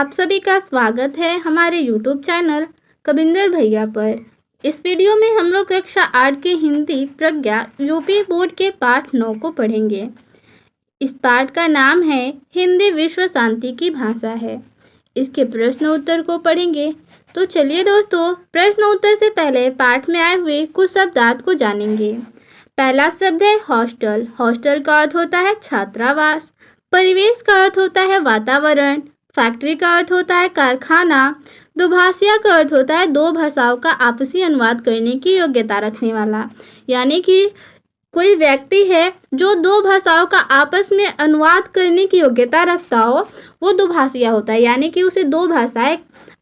आप सभी का स्वागत है हमारे YouTube चैनल कविंदर भैया पर। इस वीडियो में हम लोग कक्षा 8 की हिंदी प्रज्ञा यूपी बोर्ड के पाठ 9 को पढ़ेंगे। इस पाठ का नाम है हिंदी विश्व शांति की भाषा है। इसके प्रश्न उत्तर को पढ़ेंगे। तो चलिए दोस्तों, प्रश्न उत्तर से पहले पाठ में आए हुए कुछ शब्दार्थ को जानेंगे। पहला शब्द है हॉस्टल। हॉस्टल का अर्थ होता है छात्रावास। परिवेश का अर्थ होता है वातावरण। फैक्ट्री का अर्थ होता है कारखाना। दुभाषिया का अर्थ होता है दो भाषाओं का आपसी अनुवाद करने की योग्यता रखने वाला। यानी कि कोई व्यक्ति है जो दो भाषाओं का आपस में अनुवाद करने की योग्यता रखता हो, वो दुभाषिया होता है। यानी कि उसे दो भाषाएं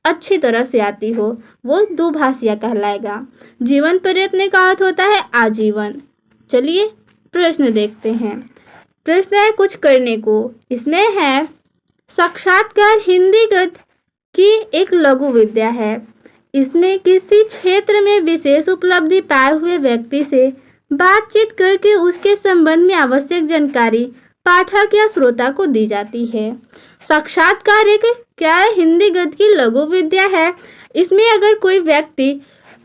अच्छी तरह से आती हो, वो दुभाषिया कहलाएगा। जीवन प्रयत्न का अर्थ होता है आजीवन। चलिए प्रश्न देखते हैं। प्रश्न है कुछ करने को। इसमें है साक्षात्कार हिंदी गद्य की एक लघु विद्या है। इसमें किसी क्षेत्र में विशेष उपलब्धि पाए हुए व्यक्ति से बातचीत करके उसके संबंध में आवश्यक जानकारी पाठक या श्रोता को दी जाती है। साक्षात्कार एक क्या है? हिंदी गद्य की लघु विद्या है। इसमें अगर कोई व्यक्ति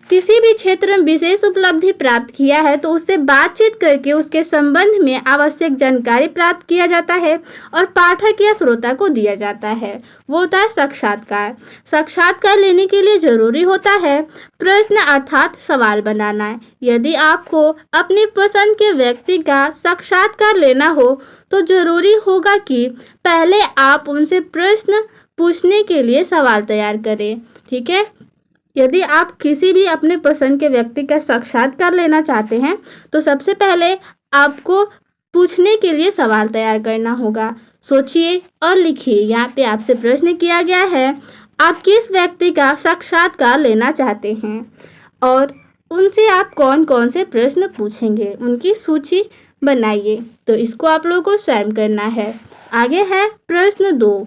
किसी भी क्षेत्र में विशेष उपलब्धि प्राप्त किया है तो उससे बातचीत करके उसके संबंध में आवश्यक जानकारी प्राप्त किया जाता है और पाठक या श्रोता को दिया जाता है। वो होता है साक्षात्कार। साक्षात्कार लेने के लिए जरूरी होता है प्रश्न अर्थात सवाल बनाना है। यदि आपको अपनी पसंद के व्यक्ति का साक्षात्कार लेना हो तो जरूरी होगा कि पहले आप उनसे प्रश्न पूछने के लिए सवाल तैयार करें। ठीक है, यदि आप किसी भी अपने पसंद के व्यक्ति का साक्षात्कार लेना चाहते हैं तो सबसे पहले आपको पूछने के लिए सवाल तैयार करना होगा। सोचिए और लिखिए। यहाँ पे आपसे प्रश्न किया गया है, आप किस व्यक्ति का साक्षात्कार लेना चाहते हैं और उनसे आप कौन कौन से प्रश्न पूछेंगे, उनकी सूची बनाइए। तो इसको आप लोगों को स्वयं करना है। आगे है प्रश्न 2।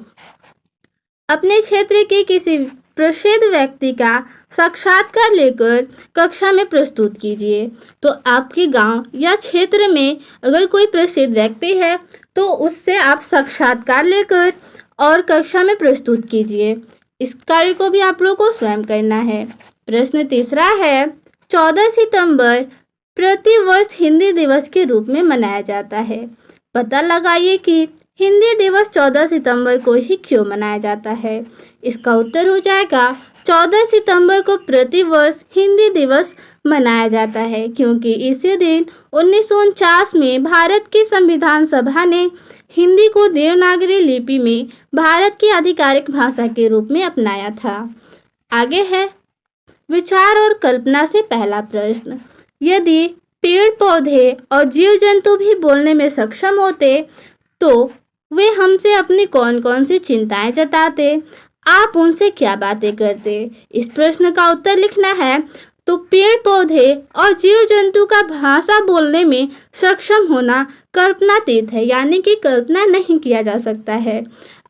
अपने क्षेत्र के किसी प्रसिद्ध व्यक्ति का साक्षात्कार लेकर कक्षा में प्रस्तुत कीजिए। तो आपके गांव या क्षेत्र में अगर कोई प्रसिद्ध व्यक्ति है तो उससे आप साक्षात्कार लेकर और कक्षा में प्रस्तुत कीजिए। इस कार्य को भी आप लोगों को स्वयं करना है। प्रश्न 3 है 14 सितंबर प्रति वर्ष हिंदी दिवस के रूप में मनाया जाता है। पता लगाइए कि हिंदी दिवस 14 सितंबर को ही क्यों मनाया जाता है। इसका उत्तर हो जाएगा 14 सितंबर को प्रति वर्ष हिंदी दिवस मनाया जाता है क्योंकि इसी दिन 1949 में भारत की संविधान सभा ने हिंदी को देवनागरी लिपि में भारत की आधिकारिक भाषा के रूप में अपनाया था। आगे है विचार और कल्पना से पहला प्रश्न। यदि पेड़ पौधे और जीव जंतु भी बोलने में सक्षम होते तो वे हमसे अपनी कौन कौन सी चिंताएं जताते, आप उनसे क्या बातें करते। इस प्रश्न का उत्तर लिखना है। तो पेड़ पौधे और जीव जंतु का भाषा बोलने में सक्षम होना कल्पनातीत है, यानी कि कल्पना नहीं किया जा सकता है।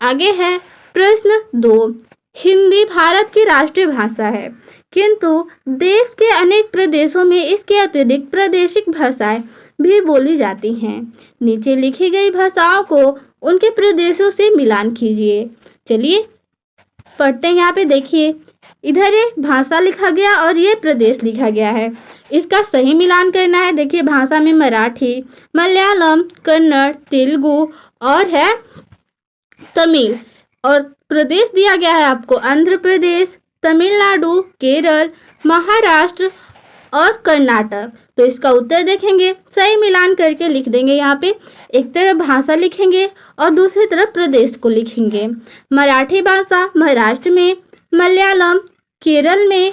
आगे है प्रश्न 2। हिंदी भारत की राष्ट्रीय भाषा है किंतु देश के अनेक प्रदेशों में इसके अतिरिक्त प्रादेशिक भाषाएं भी बोली जाती हैं। नीचे लिखी गई भाषाओं को उनके प्रदेशों से मिलान कीजिए। चलिए पढ़ते हैं। यहाँ पे देखिए, इधर ये भाषा लिखा गया और ये प्रदेश लिखा गया है। इसका सही मिलान करना है। देखिए भाषा में मराठी, मलयालम, कन्नड़, तेलुगु और है तमिल, और प्रदेश दिया गया है आपको आंध्र प्रदेश, तमिलनाडु, केरल, महाराष्ट्र और कर्नाटक। तो इसका उत्तर देखेंगे, सही मिलान करके लिख देंगे। यहाँ पे एक तरफ भाषा लिखेंगे और दूसरी तरफ प्रदेश को लिखेंगे। मराठी भाषा महाराष्ट्र में, मलयालम केरल में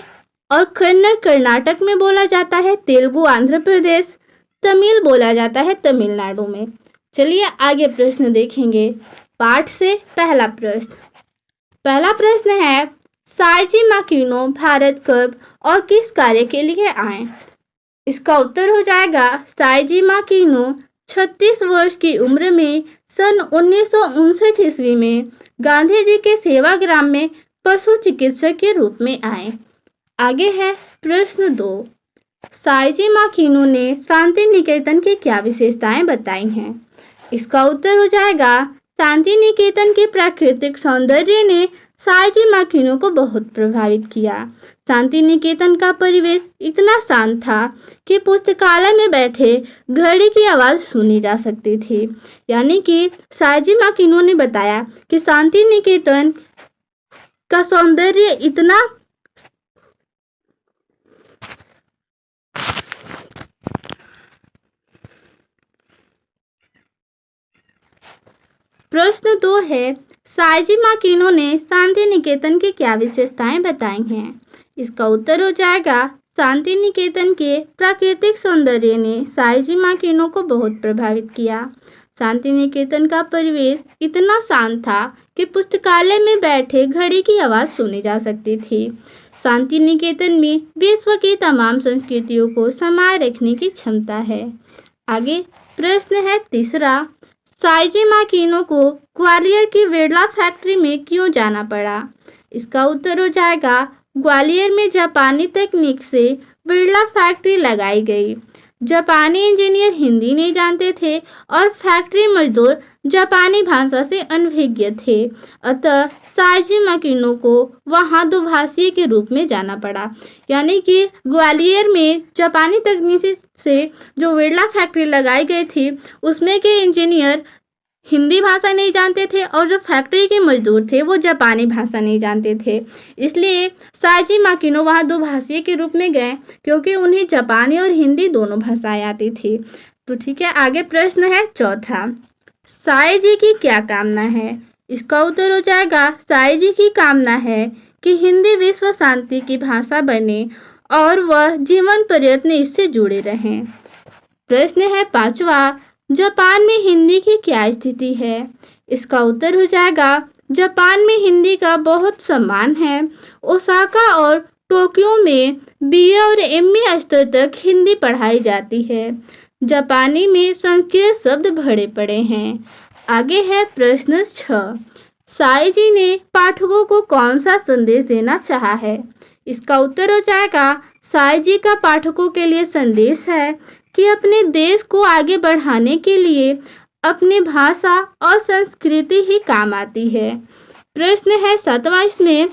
और कन्नड़ कर्नाटक में बोला जाता है। तेलुगु आंध्र प्रदेश, तमिल बोला जाता है तमिलनाडु में। चलिए आगे प्रश्न देखेंगे। पाठ से पहला प्रश्न है साइजी माकिनो भारत कब और किस कार्य के लिए आए। इसका उत्तर हो जाएगा साइजी माकिनो 36 वर्ष की उम्र में सन 1959 ईस्वी में गांधी जी के सेवाग्राम में पशु चिकित्सक के रूप में आए। आगे है प्रश्न 2। साइजी माकिनो ने शांति निकेतन की क्या विशेषताएं बताई हैं। इसका उत्तर हो जाएगा शांति निकेतन के प्राकृतिक सौंदर्य ने सायाजी माकिनो को बहुत प्रभावित किया। शांति निकेतन का परिवेश इतना शांत था कि पुस्तकालय में बैठे घड़ी की आवाज़ सुनी जा सकती थी। यानी कि सायाजी माकिनो ने बताया कि शांति निकेतन का सौंदर्य इतना प्रश्न 2 है, सायाजी माकिनो ने शांति निकेतन की क्या विशेषताएं बताई हैं? इसका उत्तर हो जाएगा, शांति निकेतन के प्राकृतिक सौंदर्य ने सायाजी माकिनो को बहुत प्रभावित किया। शांति निकेतन का परिवेश इतना शांत था कि पुस्तकालय में बैठे घड़ी की आवाज़ सुनी जा सकती थी। शांति निकेतन में विश्व की तमाम संस्कृतियों को समाये रखने की क्षमता है। आगे प्रश्न है तीसरा, सायाजी माकिनो को ग्वालियर की बिरला फैक्ट्री में क्यों जाना पड़ा? इसका उत्तर हो जाएगा, ग्वालियर में जापानी तकनीक से बिरला फैक्ट्री लगाई गई। जापानी इंजीनियर हिंदी नहीं जानते थे और फैक्ट्री मजदूर जापानी भाषा से अनभिज्ञ थे, अतः सायाजी माकिनो को वहां दुभाषी के रूप में जाना पड़ा। यानी कि ग्वालियर में जापानी तकनीक से जो बिरला फैक्ट्री लगाई गई थी उसमें के इंजीनियर हिंदी भाषा नहीं जानते थे और जो फैक्ट्री के मजदूर थे वो जापानी भाषा नहीं जानते थे, इसलिए सायाजी माकिनो वहाँ दुभाषी के रूप में गए क्योंकि उन्हें जापानी और हिंदी दोनों भाषाएं आती थी। तो ठीक है, आगे प्रश्न है चौथा, सायाजी की क्या कामना है? इसका उत्तर हो जाएगा, सायाजी की कामना है कि हिंदी विश्व शांति की भाषा बने और वह जीवन पर्यंत इससे जुड़े रहें। प्रश्न है पांचवा, जापान में हिंदी की क्या स्थिति है? इसका उत्तर हो जाएगा, जापान में हिंदी का बहुत सम्मान है। ओसाका और टोक्यो में BA और MA स्तर तक हिंदी पढ़ाई जाती है। जापानी में संस्कृत शब्द भरे पड़े हैं। आगे है प्रश्न 6, सायाजी ने पाठकों को कौन सा संदेश देना चाहा है? इसका उत्तर हो जाएगा, सायाजी का पाठकों के लिए संदेश है कि अपने देश को आगे बढ़ाने के लिए अपनी भाषा और संस्कृति ही काम आती है। प्रश्न है 7वां, इसमें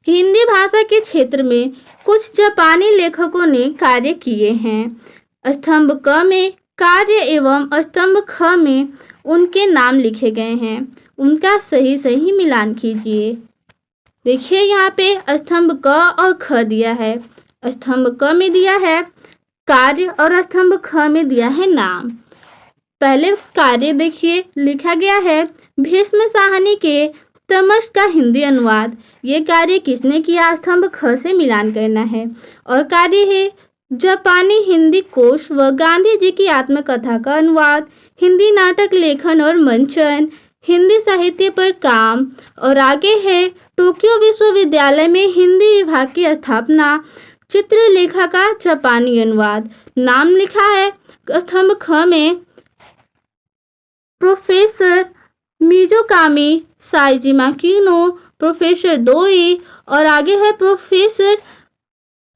हिंदी भाषा के क्षेत्र में कुछ जापानी लेखकों ने कार्य किए हैं। स्तंभ क में कार्य एवं स्तंभ ख में उनके नाम लिखे गए हैं, उनका सही मिलान कीजिए। देखिए यहाँ पे स्तंभ क और ख दिया है। स्तंभ क में दिया है कार्य और स्तंभ ख में दिया है नाम। पहले कार्य देखिए, लिखा गया है भीष्म साहनी के तमस का हिंदी अनुवाद। ये कार्य किसने किया? स्तंभ ख से मिलान करना है। और कार्य है जापानी हिंदी कोश व गांधी जी की आत्मकथा का अनुवाद, हिंदी नाटक लेखन और मंचन, हिंदी साहित्य पर काम। और आगे है टोक्यो विश्वविद्यालय में हिंदी विभाग की स्थापना, चित्रलेखा का जापानी अनुवाद। नाम लिखा है स्तंभ ख में प्रोफेसर मिज़ोकामी सायाजी माकिनो, प्रोफेसर दोई और आगे है प्रोफेसर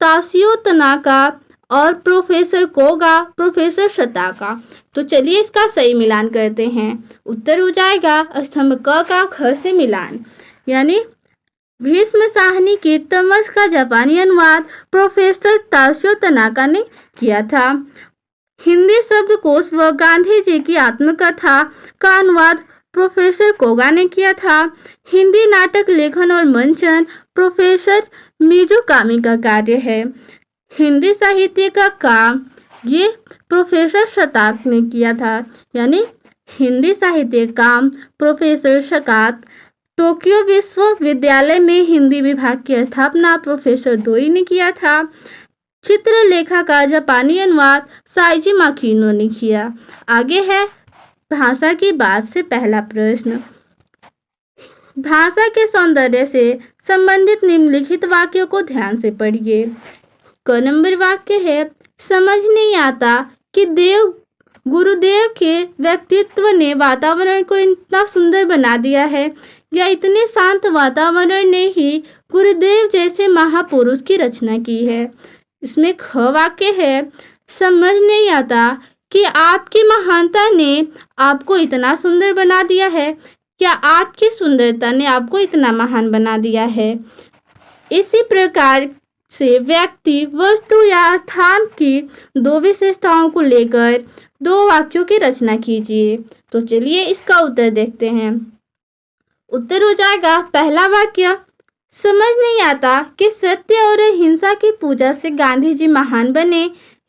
ताशियो तनाका और प्रोफेसर कोगा, प्रोफेसर शताका। तो चलिए इसका सही मिलान करते हैं। उत्तर हो जाएगा स्तंभ क का ख से मिलान, यानी भीष्म साहनी के तमस का जापानी अनुवाद प्रोफेसर ताशियो तनाका ने किया था। हिंदी शब्दकोश व गांधी जी की आत्मकथा का अनुवाद प्रोफेसर कोगा ने किया था। हिंदी नाटक लेखन और मंचन प्रोफेसर मिज़ोकामी का कार्य है। हिंदी साहित्य का काम ये प्रोफेसर शताक ने किया था, यानी हिंदी साहित्य काम प्रोफेसर शकात। टोक्यो विश्वविद्यालय में हिंदी विभाग की स्थापना प्रोफेसर दोई ने किया था। चित्रलेखा का जापानी अनुवाद सायाजी माकिनो ने किया। आगे है भाषा की बात से पहला प्रश्न। भाषा के सौंदर्य से संबंधित निम्नलिखित वाक्यों को ध्यान से पढ़िए। क नंबर वाक्य है, समझ नहीं आता कि गुरुदेव के व्यक्तित्व ने वातावरण को इतना सुंदर बना दिया है, या इतने शांत वातावरण ने ही गुरुदेव जैसे महापुरुष की रचना की है। इसमें ख वाक्य है, समझ नहीं आता कि आपकी महानता ने आपको इतना सुंदर बना दिया है? क्या आपकी सुंदरता ने आपको इतना महान बना दिया है? इसी प्रकार से व्यक्ति, वस्तु या स्थान की दो विशेषताओं को लेकर दो वाक्यों की रचना कीजिए। तो चलिए इसका उत्तर देखते हैं। उत्तर हो जाएगा पहला वाक्य, समझ नहीं आता कि सत्य और अहिंसा की पूजा से गांधी जी महान बने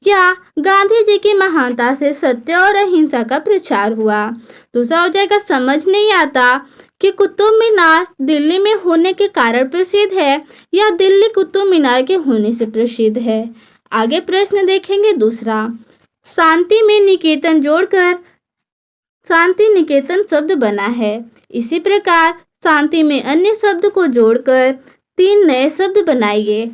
या गांधी जी की महानता से सत्य और अहिंसा का प्रचार हुआ। दूसरा हो जाएगा, समझ नहीं आता कि कुतुब मीनार दिल्ली में होने के कारण प्रसिद्ध है या दिल्ली कुतुब मीनार के होने से प्रसिद्ध है। आगे प्रश्न देखेंगे दूसरा, शांति में निकेतन जोड़कर शांति निकेतन शब्द बना है। इसी प्रकार शांति में अन्य शब्द को जोड़कर 3 नए शब्द बनाइए।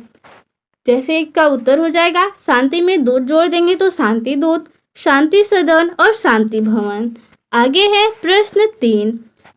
जैसे एक का उत्तर हो जाएगा, शांति में दूत जोड़ देंगे तो शांति दूत, शांति सदन और शांति भवन। आगे है प्रश्न 3,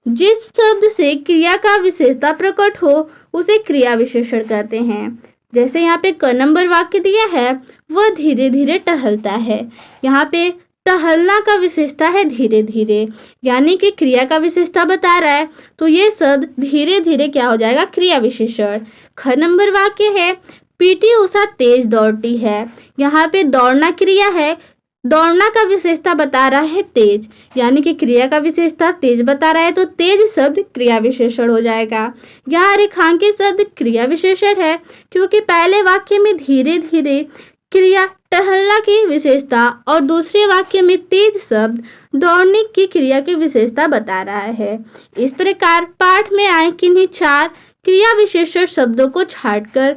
जिस शब्द से क्रिया का विशेषता प्रकट हो उसे क्रिया विशेषण कहते हैं। जैसे यहाँ पे क नंबर वाक्य दिया है, वह धीरे धीरे टहलता है। यहाँ पे टहलना का विशेषता है धीरे धीरे, यानी कि क्रिया का विशेषता बता रहा है, तो ये शब्द धीरे धीरे क्या हो जाएगा, क्रिया विशेषण। ख नंबर वाक्य है, पीटी उषा तेज दौड़ती है। यहाँ पे दौड़ना क्रिया है, दौड़ना का विशेषता बता रहा है तेज, यानी कि क्रिया का विशेषता तेज बता रहा है, तो तेज शब्द क्रिया विशेषण हो जाएगा। यहाँ रेखांकित शब्द क्रिया विशेषण है क्योंकि पहले वाक्य में धीरे धीरे क्रिया टहलना की विशेषता और दूसरे वाक्य में तेज शब्द दौड़ने की क्रिया की विशेषता बता रहा है। इस प्रकार पाठ में आए किन्हीं 4 क्रिया विशेषण शब्दों को छांटकर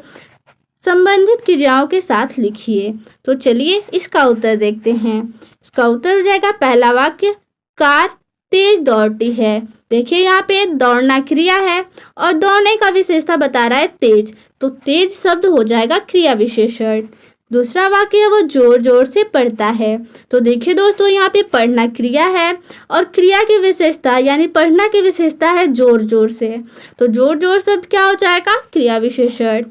संबंधित क्रियाओं के साथ लिखिए। तो चलिए इसका उत्तर देखते हैं। इसका उत्तर हो जाएगा पहला वाक्य, कार तेज दौड़ती है। देखिए यहाँ पे दौड़ना क्रिया है और दौड़ने का विशेषता बता रहा है तेज, तो तेज शब्द हो जाएगा क्रिया विशेषण। दूसरा वाक्य है, वो जोर जोर से पढ़ता है। तो देखिए दोस्तों, यहाँ पे पढ़ना क्रिया है और क्रिया की विशेषता यानी पढ़ना की विशेषता है जोर जोर से, तो जोर जोर शब्द क्या हो जाएगा, क्रिया विशेषण।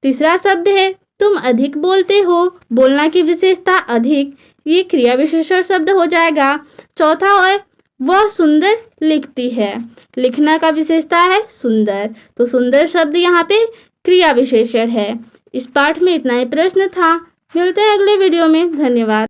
तीसरा शब्द है तुम अधिक बोलते हो, बोलना की विशेषता अधिक, ये क्रिया विशेषण शब्द हो जाएगा। चौथा है वह सुंदर लिखती है, लिखना का विशेषता है सुंदर, तो सुंदर शब्द यहाँ पे क्रिया विशेषण है। इस पाठ में इतना ही प्रश्न था। मिलते हैं अगले वीडियो में। धन्यवाद।